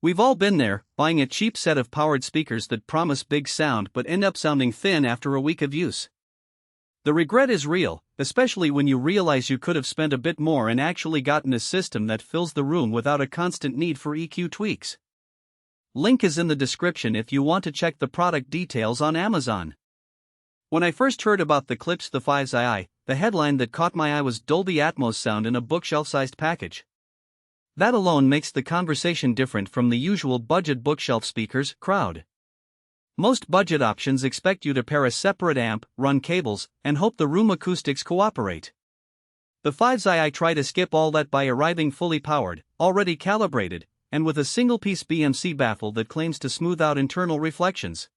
We've all been there, buying a cheap set of powered speakers that promise big sound but end up sounding thin after a week of use. The regret is real, especially when you realize you could have spent a bit more and actually gotten a system that fills the room without a constant need for EQ tweaks. Link is in the description if you want to check the product details on Amazon. When I first heard about the Klipsch the 5.25, the headline that caught my eye was Dolby Atmos sound in a bookshelf-sized package. That alone makes the conversation different from the usual budget bookshelf speakers crowd. Most budget options expect you to pair a separate amp, run cables, and hope the room acoustics cooperate. The 5.25 try to skip all that by arriving fully powered, already calibrated, and with a single-piece BMC baffle that claims to smooth out internal reflections.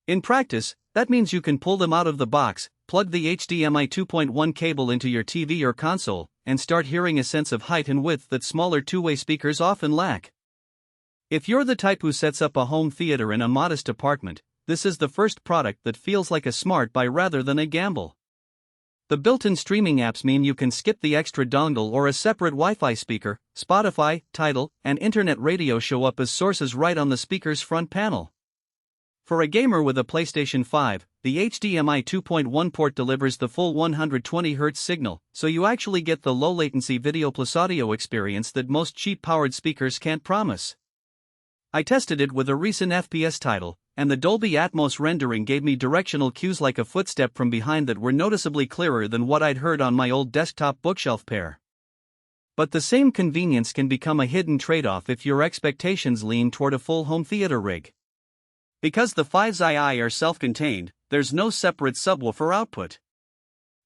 In practice, that means you can pull them out of the box, plug the HDMI 2.1 cable into your TV or console, and start hearing a sense of height and width that smaller two-way speakers often lack. If you're the type who sets up a home theater in a modest apartment, this is the first product that feels like a smart buy rather than a gamble. The built-in streaming apps mean you can skip the extra dongle or a separate Wi-Fi speaker. Spotify, Tidal, and internet radio show up as sources right on the speaker's front panel. For a gamer with a PlayStation 5, the HDMI 2.1 port delivers the full 120Hz signal, so you actually get the low-latency video plus audio experience that most cheap-powered speakers can't promise. I tested it with a recent FPS title, and the Dolby Atmos rendering gave me directional cues like a footstep from behind that were noticeably clearer than what I'd heard on my old desktop bookshelf pair. But the same convenience can become a hidden trade-off if your expectations lean toward a full home theater rig. Because the 5.25 are self-contained, there's no separate subwoofer output.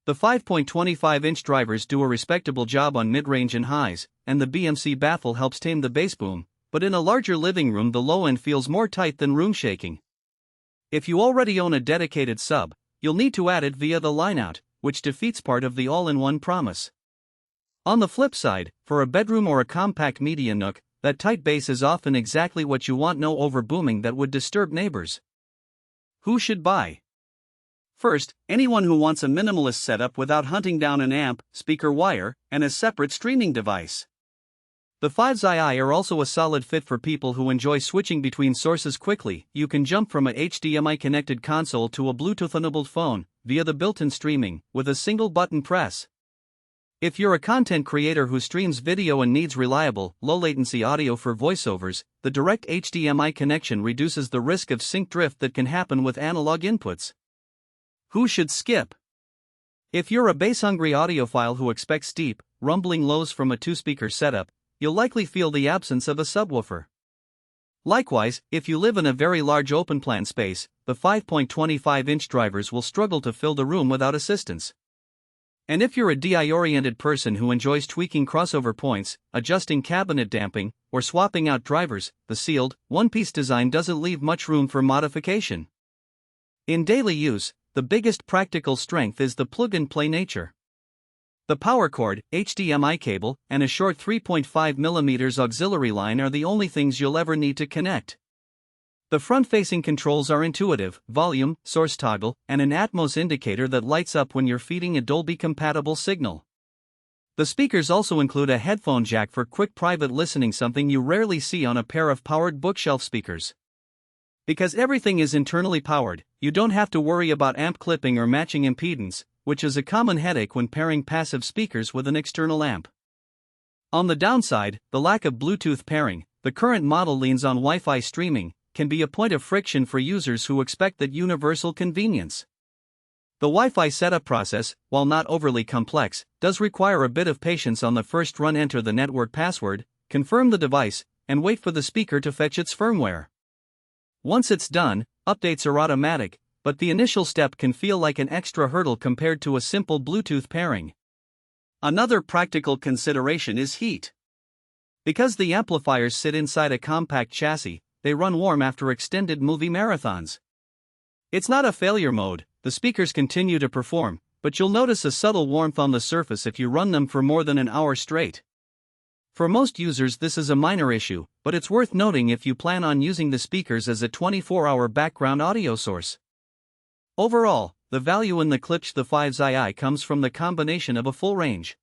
The 5.25-inch drivers do a respectable job on mid-range and highs, and the BMC baffle helps tame the bass boom, but in a larger living room the low end feels more tight than room shaking. If you already own a dedicated sub, you'll need to add it via the line-out, which defeats part of the all-in-one promise. On the flip side, for a bedroom or a compact media nook, that tight bass is often exactly what you want. No overbooming that would disturb neighbors. Who should buy? First, anyone who wants a minimalist setup without hunting down an amp, speaker wire, and a separate streaming device. The 5.25 are also a solid fit for people who enjoy switching between sources quickly. You can jump from a HDMI connected console to a Bluetooth-enabled phone, via the built-in streaming, with a single button press. If you're a content creator who streams video and needs reliable, low-latency audio for voiceovers, the direct HDMI connection reduces the risk of sync drift that can happen with analog inputs. Who should skip? If you're a bass-hungry audiophile who expects deep, rumbling lows from a two-speaker setup, you'll likely feel the absence of a subwoofer. Likewise, if you live in a very large open-plan space, the 5.25-inch drivers will struggle to fill the room without assistance. And if you're a DI-oriented person who enjoys tweaking crossover points, adjusting cabinet damping, or swapping out drivers, the sealed, one-piece design doesn't leave much room for modification. In daily use, the biggest practical strength is the plug-and-play nature. The power cord, HDMI cable, and a short 3.5mm auxiliary line are the only things you'll ever need to connect. The front-facing controls are intuitive: volume, source toggle, and an Atmos indicator that lights up when you're feeding a Dolby-compatible signal. The speakers also include a headphone jack for quick private listening, something you rarely see on a pair of powered bookshelf speakers. Because everything is internally powered, you don't have to worry about amp clipping or matching impedance, which is a common headache when pairing passive speakers with an external amp. On the downside, the lack of Bluetooth pairing, the current model leans on Wi-Fi streaming, can be a point of friction for users who expect that universal convenience. The Wi-Fi setup process, while not overly complex, does require a bit of patience on the first run. Enter the network password, confirm the device, and wait for the speaker to fetch its firmware. Once it's done, updates are automatic, but the initial step can feel like an extra hurdle compared to a simple Bluetooth pairing. Another practical consideration is heat. Because the amplifiers sit inside a compact chassis, they run warm after extended movie marathons. It's not a failure mode, the speakers continue to perform, but you'll notice a subtle warmth on the surface if you run them for more than an hour straight. For most users this is a minor issue, but it's worth noting if you plan on using the speakers as a 24-hour background audio source. Overall, the value in the Klipsch the 5.25 comes from the combination of a full range,